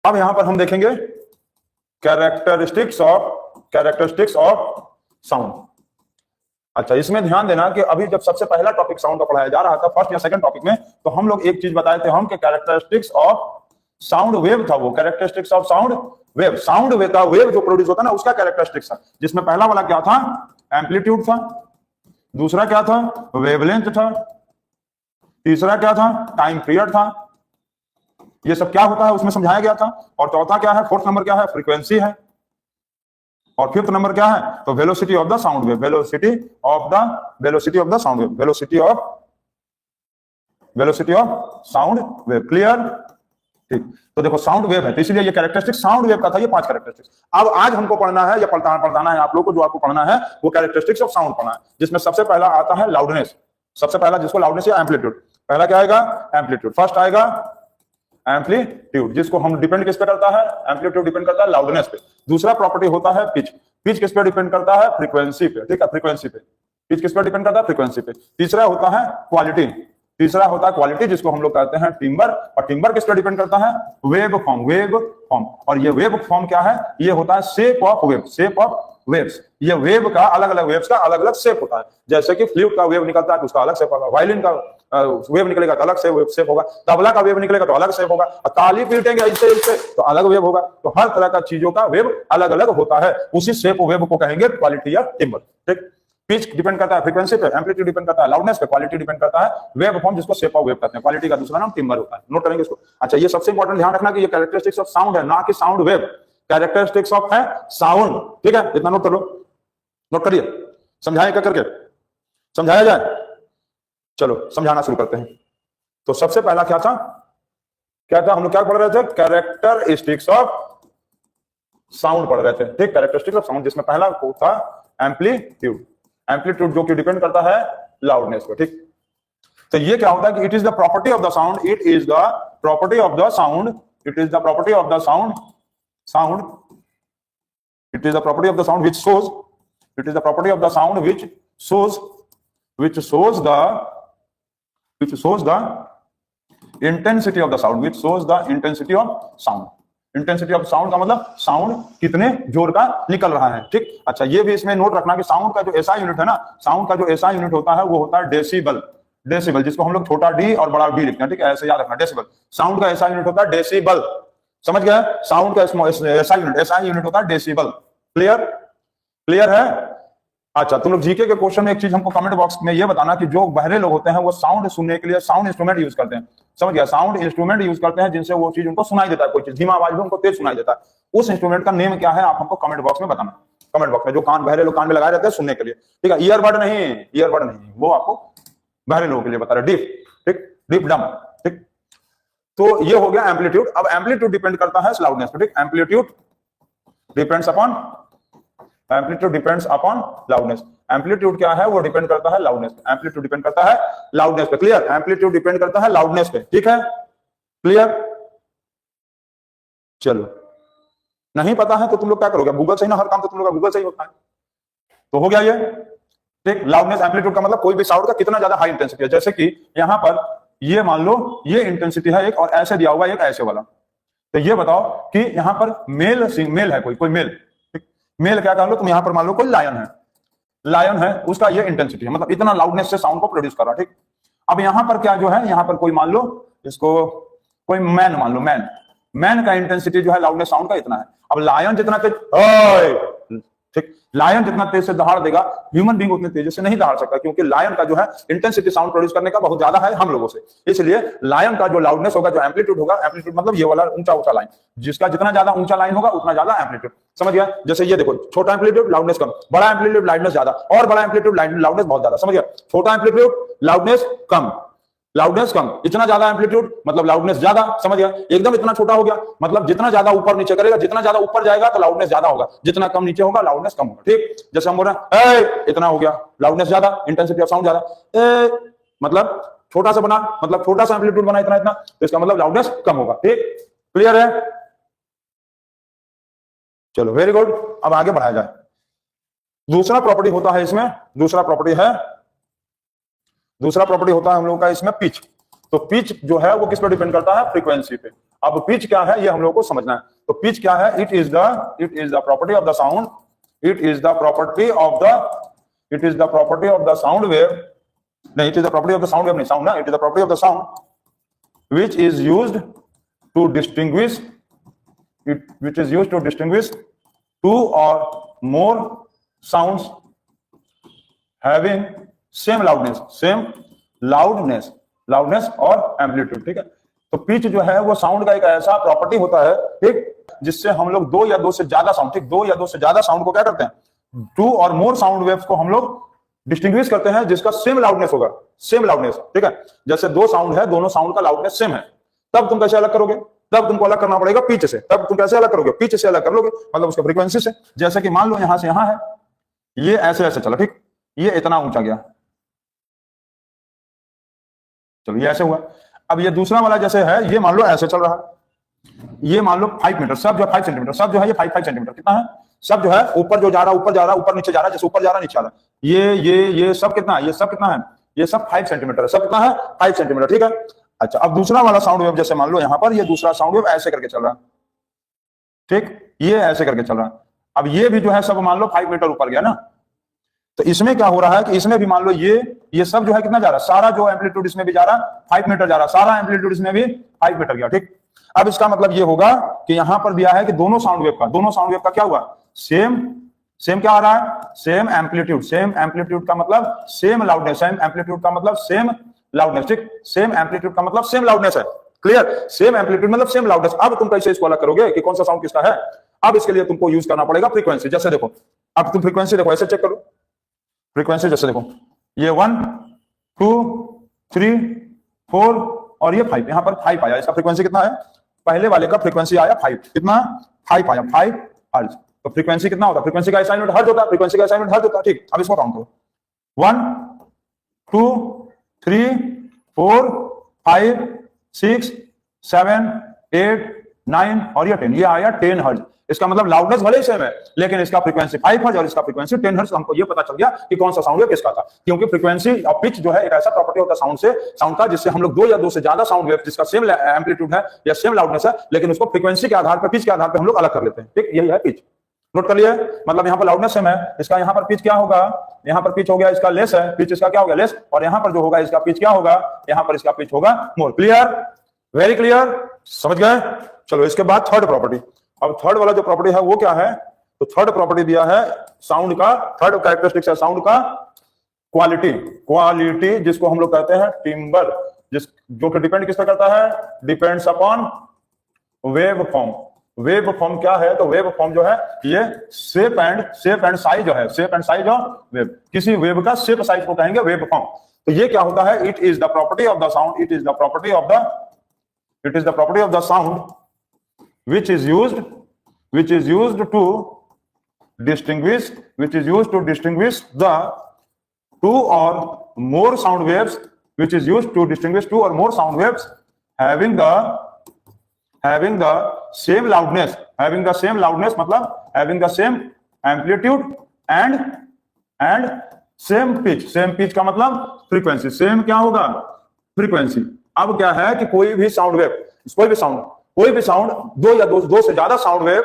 अब यहां पर हम देखेंगे कैरेक्टरिस्टिक्स ऑफ साउंड। अच्छा, इसमें ध्यान देना कि अभी जब सबसे पहला टॉपिक साउंड का पढ़ाया जा रहा था फर्स्ट या सेकंड टॉपिक में, तो हम लोग एक चीज बताए थे हम कि कैरेक्टरिस्टिक्स ऑफ साउंड वेव था। वो characteristics of sound wave, sound wave का वेव जो प्रोड्यूस होता है ना उसका कैरेक्टरिस्टिक्स था, जिसमें पहला वाला क्या था, एम्पलीट्यूड था, दूसरा क्या था, वेवलेंथ था, तीसरा क्या था, टाइम पीरियड था। ये सब क्या होता है उसमें समझाया गया था। और चौथा क्या है, फोर्थ नंबर क्या है, फ्रीक्वेंसी है। और फिफ्थ नंबर क्या है, तो velocity of the sound wave, velocity of the sound wave, velocity of sound wave. Clear? ठीक। तो देखो साउंड वेव है, तो इसलिए ये कैरेक्टरिस्टिक साउंड वेव का था, ये 5 कैरेक्टरिस्टिक्स। अब आज हमको पढ़ना है या पढ़ाना है आप लोग को, जो आपको पढ़ना है वो कैरेक्टरिस्टिक्स ऑफ साउंड पढ़ना है, जिसमें सबसे पहला आता है लाउडनेस। सबसे पहला जिसको लाउडनेस या एम्पलीट्यूड, पहला क्या आएगा, एम्पलीट्यूड। फर्स्ट आएगा एम्पलीट्यूड, जिसको हम डिपेंड किस पे करता है, एम्पलीट्यूड डिपेंड करता है लाउडनेस पे। दूसरा प्रॉपर्टी होता है पिच, पिच किस पे डिपेंड करता है, फ्रीक्वेंसी पे। ठीक है, फ्रीक्वेंसी पे, पिच किस पे डिपेंड करता है, फ्रीक्वेंसी पे। तीसरा होता है क्वालिटी, तीसरा होता है क्वालिटी, जिसको हम लोग कहते हैं टिम्बर। और टिम्बर किस पे डिपेंड करता है, वेव फॉर्म। और ये वेव फॉर्म क्या है, ये होता है shape of wave, shape of waves. ये वेव का अलग अलग वेव्स का अलग अलग शेप होता है। जैसे कि फ्लूट का वेव निकलता है तो उसका अलग शेप होगा, वायलिन का वेव निकलेगा तो अलग से शेप होगा, तबला का वेव निकलेगा तो अलग शेप होगा, और ताली पीटेंगे इससे तो अलग वेव होगा। तो हर तरह का चीजों का वेव अलग अलग होता है, उसी शेप वेव को कहेंगे क्वालिटी या टिम्बर। ठीक। पिच डिपेंड करता है फ्रीक्वेंसी पे, एम्पलीट्यूड डिपेंड करता है लाउडनेस पे, क्वालिटी डिपेंड करता है वेव फॉर्म, जिसको शेप ऑफ वेव कहते हैं। क्वालिटी का दूसरा नाम टिम्बर होता है, नोट करेंगे इसको। अच्छा, ये सबसे इंपॉर्टेंट ध्यान रखना कि ये कैरेक्टरिस्टिक्स ऑफ साउंड है, ना कि साउंड वेव। कैरेक्टरिस्टिक्स ऑफ है साउंड। ठीक है, इतना नोट कर लो, नोट करिए। समझाएं क्या करके, समझाया जाए? चलो समझाना शुरू करते हैं। तो सबसे पहला क्या था, हम लोग क्या पढ़ रहे थे, कैरेक्टरिस्टिक्स ऑफ साउंड पढ़ रहे थे। ठीक, कैरेक्टरिस्टिक्स ऑफ साउंड, जिसमें पहला था एम्पलीट्यूड, एम्पलीट्यूड जो कि डिपेंड करता है लाउडनेस पे। ठीक, तो ये क्या होता है कि it is the property of the sound, it is the property of the sound, it is the property of the sound, it is the property of the sound which shows, it is the property of the sound which shows the intensity of the sound, which shows the intensity of sound। Intensity of sound का मतलब sound कितने जोर का निकल रहा है। ठीक। अच्छा, ये भी इसमें नोट रखना कि साउंड का जो एसआई यूनिट है ना, साउंड का जो एसआई यूनिट होता है वो होता है डेसिबल। डेसिबल, जिसको हम लोग छोटा डी और बड़ा डी लिखते हैं। ठीक है, ऐसे याद रखना, डेसिबल। साउंड का एसआई यूनिट होता है डेसिबल, समझ गया? साउंड का एसआई यूनिट होता है डेसिबल। क्लियर है? अच्छा, तुम लोग जीके के क्वेश्चन में एक चीज हमको कमेंट बॉक्स में ये बताना कि जो बहरे लोग होते हैं वो साउंड सुनने के लिए साउंड इंस्ट्रूमेंट यूज करते हैं। समझ गया? साउंड इंस्ट्रूमेंट यूज करते हैं जिनसे वो चीज उनको सुनाई देता है, कोई चीज धीमा आवाज में उनको तेज सुनाई देता है। उस इंस्ट्रूमेंट का नेम क्या है, आप हमको कमेंट बॉक्स में बताना। कमेंट बॉक्स में जो बहरे लोग कान में लगाए रहते हैं सुनने के लिए। ठीक है, ईयरबड नहीं, वो आपको बहरे लोगों के लिए बता रहे, डीफ। ठीक, डीफ डम। ठीक, तो ये हो गया एम्पलीट्यूड। अब एम्पलीट्यूड डिपेंड करता है लाउडनेस पे। ठीक, amplitude depends upon loudness. Amplitude क्या है, वो डिपेंड करता है लाउडनेस पे। एम्पलीट्यूड डिपेंड करता है लाउडनेस पे। क्लियर? एम्पलीट्यूड डिपेंड करता है लाउडनेस पे। ठीक है, क्लियर? चलो, नहीं पता है तो तुम लोग क्या करोगे, गूगल से ही ना, हर काम तो तुम लोग का गूगल से ही होता है। तो हो गया ये। ठीक, लाउडनेस एम्पलीट्यूड का मतलब कोई भी साउंड का कितना ज्यादा हाई इंटेंसिटी है। जैसे कि यहां पर ये मान लो ये इंटेंसिटी है एक, और ऐसे दिया हुआ एक ऐसे वाला। तो ये बताओ कि यहां पर मेल है, कोई मेल। मेल क्या कर लो तुम, यहां पर मान लो कोई लायन है, उसका ये इंटेंसिटी है, मतलब इतना लाउडनेस से साउंड को प्रोड्यूस कर रहा है। ठीक, अब यहां पर क्या जो है, यहां पर कोई मान लो इसको कोई मैन मान लो, मैन का इंटेंसिटी जो है लाउडनेस साउंड का इतना है। अब लायन जितना तेज, ठीक, लायन जितना तेज से दहाड़ देगा, ह्यूमन बीइंग उतने तेजी से नहीं दहाड़ सकता, क्योंकि लायन का जो है इंटेंसिटी साउंड प्रोड्यूस करने का बहुत ज्यादा है हम लोगों से। इसलिए लायन का जो लाउडनेस होगा, जो एम्पलीट्यूड होगा, एम्पलीट्यूड मतलब ये वाला ऊंचा लाइन, जिसका जितना ज्यादा ऊंचा लाइन होगा उतना ज्यादा एम्पलीट्यूड। समझ गया? जैसे ये देखो, छोटा एम्पलीट्यूड लाउडनेस कम, बड़ा एम्पलीट्यूड लाउडनेस ज्यादा, और बड़ा एम्पलीट्यूड लाउडनेस बहुत ज्यादा। समझ गया? छोटा एम्पलीट्यूड लाउडनेस कम, इतना ज्यादा एम्पलीट्यूड मतलब लाउडनेस ज्यादा। समझ गया? एकदम इतना छोटा हो गया मतलब जितना ज्यादा ऊपर नीचे करेगा, जितना ज्यादा ऊपर जाएगा तो लाउडनेस ज्यादा होगा, जितना कम नीचे होगा लाउडनेस कम होगा। ठीक, जैसे हम बोल रहे हैं इतना हो गया, लाउडनेस ज्यादा, इंटेंसिटी ऑफ साउंड ज्यादा। मतलब छोटा सा बना, मतलब छोटा सा एम्पलीट्यूड बना इतना, तो इसका मतलब लाउडनेस कम होगा। ठीक, क्लियर है? चलो, वेरी गुड। अब आगे बढ़ाया जाए। दूसरा प्रॉपर्टी होता है इसमें, दूसरा प्रॉपर्टी होता है हम लोग का इसमें पिच। तो पिच जो है वो किस पर डिपेंड करता है, फ्रीक्वेंसी पे। अब पिच क्या है ये हम लोगों को समझना है। तो पिच क्या है? It is the property of the sound, it is the property of the sound wave, नहीं it is the property of the sound wave, नहीं साउंड ना, it is the property of the sound which is used to distinguish two or more sounds having same loudness और amplitude. ठीक है, तो pitch जो है वो साउंड का एक ऐसा प्रॉपर्टी होता है, ठीक, जिससे हम लोग दो या दो से ज्यादा साउंड, ठीक, दो या दो से ज्यादा साउंड को क्या करते हैं, to or more sound waves को हम लोग डिस्टिंग्विश करते हैं जिसका सेम लाउडनेस होगा, सेम लाउडनेस। ठीक है, जैसे दो साउंड है, दोनों साउंड का लाउडनेस सेम है, तब तुम कैसे अलग करोगे? तब तुमको अलग करना पड़ेगा पिच से। तब तुम कैसे अलग करोगे? पिच से अलग कर लोगे, मतलब उसके फ्रीक्वेंसी से। जैसे कि मान लो यहां से यहां है, ये ऐसे ऐसे चला, ठीक, ये इतना ऊंचा गया, चलो ये ऐसे हुआ। अब ये दूसरा वाला जैसे है, ये मान लो ऐसे चल रहा है, ये मान लो 5 मीटर, सब जो 5 सेंटीमीटर, सब जो है ये 5 सेंटीमीटर, कितना है? सब जो है ऊपर जो जा रहा, ऊपर नीचे जा रहा है, जैसे ऊपर जा रहा नीचे आ रहा, ये सब कितना है? ये सब कितना है? ये सब 5 सेंटीमीटर है, सब कितना है? 5 सेंटीमीटर। ठीक है, अच्छा अब दूसरा वाला साउंड वेव जैसे मान लो यहां पर ये दूसरा साउंड वेव ऐसे करके चल रहा है, ठीक, ये ऐसे करके चल रहा है। अब ये भी जो है सब मान लो 5 मीटर ऊपर गया ना, तो इसमें क्या हो रहा है कि इसमें भी मान लो ये सब जो है कितना जा रहा है, सारा जो एम्पलीट्यूड इसमें भी जा रहा है 5 मीटर जा रहा है, सारा एम्पलीट्यूड इसमें भी 5 मीटर गया। ठीक, अब इसका मतलब ये होगा कि यहां पर दिया है कि दोनों साउंड वेव का क्या हुआ? सेम क्या आ रहा है? सेम एम्पलीट्यूड का मतलब सेम लाउडनेस, सेम एम्पलीट्यूड का मतलब सेम लाउडनेस। ठीक, सेम एम्पलीट्यूड का मतलब सेम लाउडनेस है, क्लियर? सेम एम्पलीट्यूड मतलब सेम लाउडनेस। अब तुम कैसे इसको अलग करोगे कि कौन सा साउंड किसका है? अब इसके लिए तुमको यूज करना पड़ेगा फ्रीक्वेंसी। जैसे देखो, अब तुम फ्रीक्वेंसी देखो, ऐसे चेक करो फ्रीक्वेंसी, जैसे देखो ये 1 2 3 4 और ये 5, यहां पर 5 आया, इसका फ्रीक्वेंसी कितना है? पहले वाले का फ्रीक्वेंसी आया 5, कितना? 5 आया, 5 हर्ट्ज। तो फ्रीक्वेंसी कितना होता है? फ्रीक्वेंसी का असाइनमेंट हर्ट्ज होता है, फ्रीक्वेंसी का असाइनमेंट हर्ट्ज होता है। ठीक, अब इसको काउंट करो, 1 2 3 4 5 6 7 8 9 और ये 10, ये आया 10 हर्ट्ज। इसका मतलब लाउडनेस भले ही सेम है, लेकिन इसका फ्रीक्वेंसी 5 हर्ट्ज और इसका फ्रीक्वेंसी 10 हर्ट्ज। हमको ये पता चल गया कि कौन सा साउंड वेव किसका था, क्योंकि फ्रीक्वेंसी और पिच जो है एक ऐसा प्रॉपर्टी होता है साउंड का, जिससे हम लोग दो या दो से ज्यादा साउंड वेव जिसका सेम एम्पलीट्यूड है या सेम लाउडनेस है, लेकिन उसको फ्रीक्वेंसी के आधार पर, पिच के आधार पर हम लोग अलग कर लेते हैं। ठीक, यही है पिच। नोट कर लिया, मतलब यहाँ पर लाउडनेस सेम है, इसका यहाँ पर पिच क्या होगा? यहाँ पर पिच हो गया इसका लेस है, पिच इसका क्या हो गया? लेस। और यहाँ पर जो होगा इसका पिच क्या होगा? यहाँ पर इसका पिच होगा मोर। क्लियर? वेरी क्लियर, समझ गए? चलो इसके बाद थर्ड प्रॉपर्टी। अब थर्ड वाला जो प्रॉपर्टी है वो क्या है? तो थर्ड प्रॉपर्टी दिया है साउंड का, थर्ड कैरेक्टरिस्टिक्स है साउंड का क्वालिटी, जिसको हम लोग कहते हैं टिम्बर, जो कि डिपेंड किस पर करता है? Depends upon wave form. Wave form क्या है? तो वेव फॉर्म जो है ये शेप एंड साइज जो है, shape and size of wave, किसी वेव का शेप साइज को कहेंगे वेव फॉर्म। तो ये क्या होता है? It is the property of the sound, it is the property of the sound which is used to distinguish the two or more sound waves, having the same loudness, मतलब having the same amplitude and same pitch का मतलब frequency, same क्या होगा? frequency। अब क्या है कि कोई भी साउंड दो से ज्यादा साउंड वेव,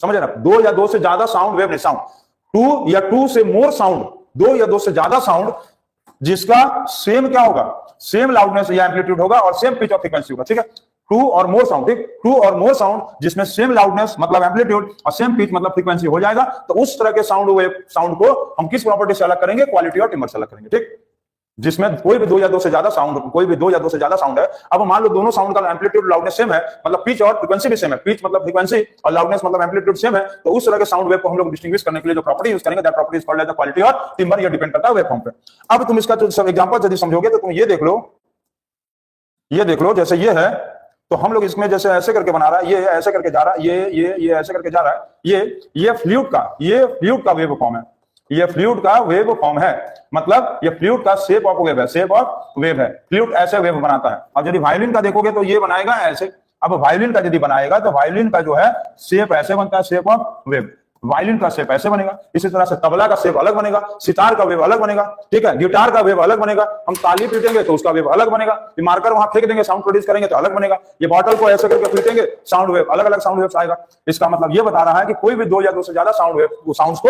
समझे ना? दो या दो से ज्यादा साउंड वेव नहीं, साउंड टू या टू से मोर साउंड, दो या दो से ज्यादा साउंड जिसका सेम क्या होगा? सेम लाउडनेस या एम्पलीट्यूड होगा और सेम पिच और फ्रीक्वेंसी होगा। ठीक है, टू और मोर साउंड, ठीक, टू और मोर साउंड जिसमें सेम लाउडनेस मतलब एम्पलीट्यूड और सेम पिच मतलब फ्रीक्वेंसी हो जाएगा, तो उस तरह के साउंड को हम किस प्रॉपर्टी से अलग करेंगे? क्वालिटी और टिम्बर से अलग करेंगे। ठीक, जिसमें कोई भी दो या दो से ज्यादा साउंड है। अब मान लो दोनों साउंड का एम्पलीट्यूड लाउडनेस सेम है, मतलब पिच और फ्रीक्वेंसी भी सेम है, पिच मतलब फ्रीक्वेंसी और लाउडनेस मतलब एम्पलीट्यूड सेम है, तो उस तरह के साउंड वेव को हम लोग डिस्टिंग्विश करने के लिए जो प्रॉपर्टी यूज करेंगे, that property is called as the quality और टिम्बर। ये डिपेंड करता है वेव फॉर्म पे। अब तुम इसका सब एग्जांपल यदि समझोगे तो तुम ये देख लो, जैसे ये है, तो हम लोग इसमें जैसे ऐसे करके बना रहा है, ये ऐसे करके जा रहा है, ये ऐसे करके जा रहा है, ये फ्लूइड का वेव फॉर्म है, ये फ्लूइड का वेव फॉर्म है, मतलब ये फ्लूइड का शेप ऑफ वेव है, फ्लूइड ऐसे वेव बनाता है। अब यदि वायलिन का देखोगे तो ये बनाएगा ऐसे। अब वायलिन का यदि बनाएगा तो वायलिन का जो है शेप ऐसे बनता है, शेप ऑफ वेव। वायलिन का शेप ऐसे बनेगा, इसी तरह से तबला का शेप अलग बनेगा, सितार का वेव अलग बनेगा, ठीक है, गिटार का वेव अलग बनेगा, हम ताली पीटेंगे तो उसका वेव अलग बनेगा, ये मार्कर वहां फेंक देंगे साउंड प्रोड्यूस करेंगे तो अलग बनेगा, ये बॉटल को ऐसे करके पीटेंगे साउंड वेव अलग अलग साउंड वेव आएगा। इसका मतलब ये बता रहा है कि कोई भी 2 या 2 से ज्यादा साउंड वेव, साउंड को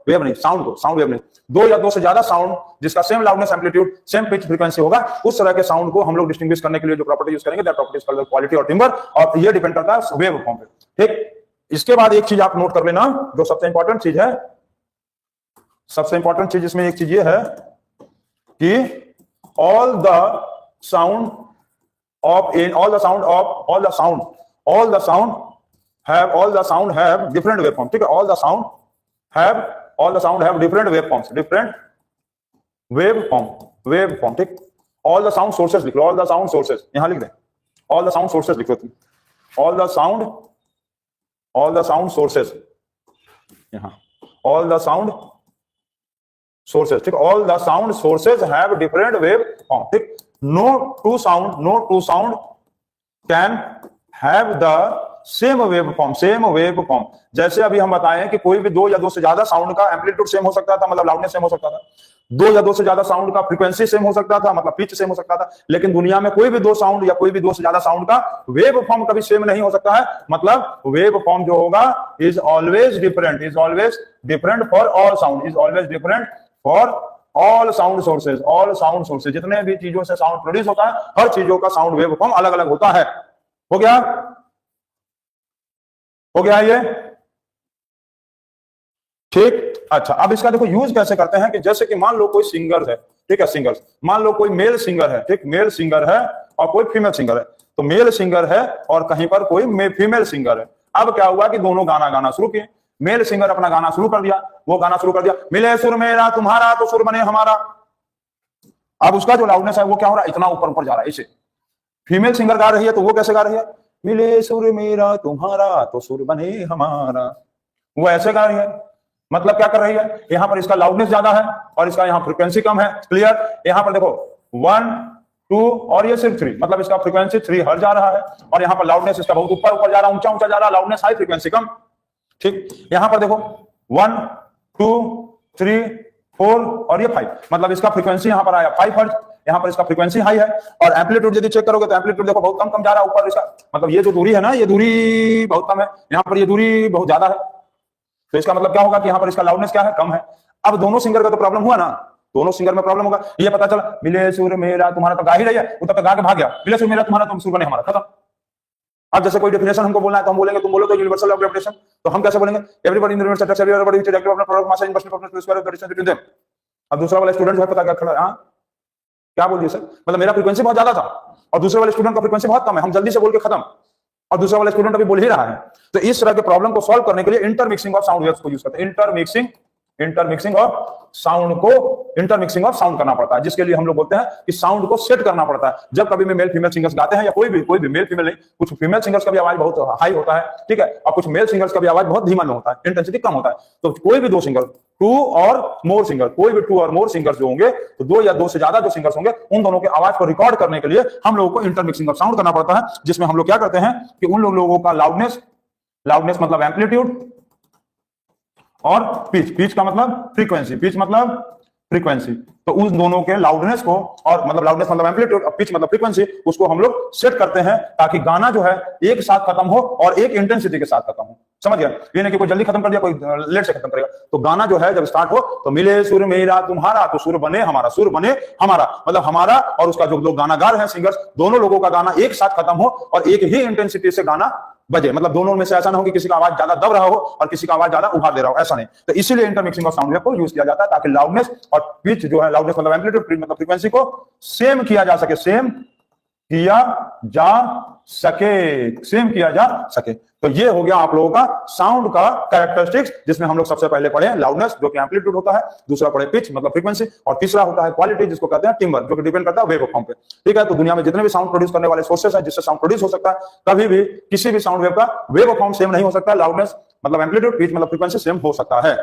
वेव नहीं, साउंड वेव नहीं, 2 या 2 से ज्यादा साउंड जिसका same loudness amplitude same pitch frequency होगा, उस तरह के साउंड को हम लोग डिस्टिंग्विश करने के लिए जो प्रॉपर्टी यूज करेंगे, that property is called quality और टिम्बर, और ये डिपेंड करता है वेव फॉर्म पे। ठीक, इसके बाद एक चीज आप नोट कर लेना, जो सबसे इंपॉर्टेंट चीज है, सबसे इंपॉर्टेंट चीज इसमें एक चीज ये है कि all the sound have different waveforms, ठीक है, all the sound have different waveforms, ठीक, all the sound sources लिख लो, all the sound sources यहां लिख दे, all the sound sources लिख लो तुम, all the sound sources यहां, all the sound sources, ठीक, all the sound sources have different waveform, ठीक, no two sound can have the same waveform, जैसे अभी हम बताए कि कोई भी 2 या 2 से ज्यादा साउंड का एम्पलीट्यूड सेम हो सकता था, मतलब लाउडनेस सेम हो सकता था, 2 या 2 से ज्यादा साउंड का फ्रीक्वेंसी सेम हो सकता था, मतलब पिच सेम हो सकता था, लेकिन दुनिया में कोई भी 2 साउंड या कोई भी 2 से ज्यादा साउंड का वेव फॉर्म कभी सेम नहीं हो सकता है, मतलब वेव फॉर्म जो होगा is always different for all sound, is always different for all sound sources, जितने भी चीजों से साउंड प्रोड्यूस होता है, हर चीजों का साउंड वेव फॉर्म अलग अलग होता है। हो गया ये, ठीक। अच्छा, अब इसका देखो यूज कैसे करते हैं कि जैसे कि मान लो कोई सिंगर है, ठीक है, सिंगर्स, मान लो कोई मेल सिंगर है, ठीक, मेल सिंगर है और कोई फीमेल सिंगर है, तो मेल सिंगर है और कहीं पर कोई फीमेल सिंगर है। अब क्या हुआ कि दोनों गाना शुरू किए, मेल सिंगर अपना गाना शुरू कर दिया, वो गाना शुरू कर दिया, मिले सुर मेरा तुम्हारा तो सुर बने हमारा। अब उसका जो लाउडनेस है वो क्या हो रहा है, इतना ऊपर जा रहा है। इसे फीमेल सिंगर गा रही है तो वो कैसे गा रही है, मिले सुर मेरा तुम्हारा तो सुर बने हमारा, वो ऐसे गा रही है। मतलब क्या कर रही है, यहां पर इसका लाउडनेस ज्यादा है और इसका यहां फ्रीक्वेंसी कम है। क्लियर, यहां पर देखो 1 2 और ये सिर्फ 3, मतलब इसका फ्रीक्वेंसी 3 हर्ट्ज जा रहा है और यहां पर लाउडनेस इसका बहुत ऊपर जा रहा है, ऊंचा जा रहा है, लाउडनेस हाई फ्रीक्वेंसी कम। ठीक, यहां पर देखो 1 2 3 4 और ये 5, मतलब इसका फ्रीक्वेंसी यहां पर आया 5 हर्ट्ज, यहां पर इसका फ्रीक्वेंसी हाई है और एम्पलीट्यूड यदि चेक करोगे तो एम्पलीट्यूड देखो बहुत कम जा रहा है ऊपर इसका, मतलब ये जो दूरी है ना, ये दूरी बहुत कम है, यहां पर ये दूरी बहुत ज्यादा है। तो इसका मतलब क्या होगा कि यहां पर इसका लाउडनेस क्या है, कम है। अब दोनों सिंगर का तो प्रॉब्लम हुआ ना, दोनों सिंगर में प्रॉब्लम होगा। ये पता चला मिले सुर मेरा तुम्हारा, तो गा ही रही है, वो तब तक गा के भाग गया, मिले सुर मेरा तुम्हारा तुम सुर बने हमारा, खत्म। अब जैसे कोई डेफिनेशन हमको बोलना है तो हम बोलेंगे, तुम बोलो तो यूनिवर्सल ऑफ ग्रेविटेशन, तो हम कैसे बोलेंगे, everybody in the universe attracts everybody which is active अपना product mass inverse of the square of the distance between them. अब दूसरा वाला स्टूडेंट जो है पता क्या खड़ा है, हां क्या बोल दिया सर, मतलब मेरा फ्रीक्वेंसी बहुत ज्यादा था और दूसरे वाले स्टूडेंट का फ्रीक्वेंसी बहुत कम है, हम जल्दी से बोल के खत्म, और दूसरा वाला स्टूडेंट अभी बोल ही रहा है। तो इस तरह के प्रॉब्लम को सॉल्व करने के लिए इंटरमिक्सिंग ऑफ साउंड वेव्स को यूज करते हैं। इंटरमिक्सिंग ऑफ साउंड करना पड़ता है, जिसके लिए हम लोग बोलते हैं कि साउंड को सेट करना पड़ता है। जब कभी भी मेल फीमेल सिंगर्स गाते हैं या कोई भी मेल फीमेल नहीं, कुछ फीमेल सिंगर्स का भी आवाज बहुत हाई होता है, ठीक है, और कुछ मेल सिंगर्स का भी आवाज बहुत धीमा में होता है, इंटेंसिटी कम होता है। तो कोई भी 2 सिंगर, 2 और मोर सिंगर, कोई भी 2 और मोर सिंगर्स जो होंगे, तो 2 या 2 से ज्यादा जो सिंगर्स होंगे, उन दोनों के आवाज को रिकॉर्ड करने के लिए हम लोगों को इंटरमिक्सिंग ऑफ साउंड करना पड़ता है, जिसमें हम लोग क्या करते हैं कि उन लोगों का लाउडनेस मतलब एम्पलीट्यूड और पिच का मतलब फ्रीक्वेंसी, तो उस दोनों के लाउडनेस को, और मतलब लाउडनेस मतलब एम्पलीट्यूड और पिच मतलब फ्रीक्वेंसी, उसको हम लोग सेट करते हैं ताकि गाना जो है एक साथ खत्म हो और एक इंटेंसिटी के साथ खत्म हो। समझ गया, ये नहीं कि कोई जल्दी खत्म कर दिया, कोई लेट से खत्म करेगा। तो गाना जो है जब स्टार्ट हो तो मिले सुर मेरा तुम्हारा तो सुर बने हमारा, मतलब हमारा और उसका जो लोग गाना गा रहे हैं सिंगर्स, दोनों लोगों का गाना एक साथ खत्म हो और एक ही इंटेंसिटी से गाना बजे, मतलब दोनों में से ऐसा ना हो कि किसी का आवाज ज्यादा दब रहा हो और किसी का आवाज ज्यादा उभार दे रहा हो, ऐसा नहीं। तो इसीलिए इंटरमिक्सिंग ऑफ साउंड वेव को यूज किया जाता है ताकि लाउडनेस और पिच जो है, लाउडनेस मतलब एम्पलीट्यूड मतलब फ्रीक्वेंसी को सेम किया जा सके, तो ये हो गया आप लोगों का साउंड का कैरेक्टरिस्टिक्स, जिसमें हम लोग सबसे पहले पढ़े लाउडनेस जो कि एम्पलीट्यूड होता है, दूसरा पढ़े पिच मतलब फ्रीक्वेंसी, और तीसरा होता है क्वालिटी जिसको कहते हैं टिम्बर, जो कि डिपेंड करता है वेव फॉर्म पे। ठीक है, तो दुनिया में जितने भी साउंड प्रोड्यूस करने वाले सोर्सेस हैं जिससे साउंड प्रोड्यूस हो सकता है, कभी भी किसी भी साउंड वेव का वेव फॉर्म सेम नहीं हो सकता, लाउडनेस मतलब एम्पलीट्यूड, पिच मतलब फ्रीक्वेंसी सेम हो सकता है।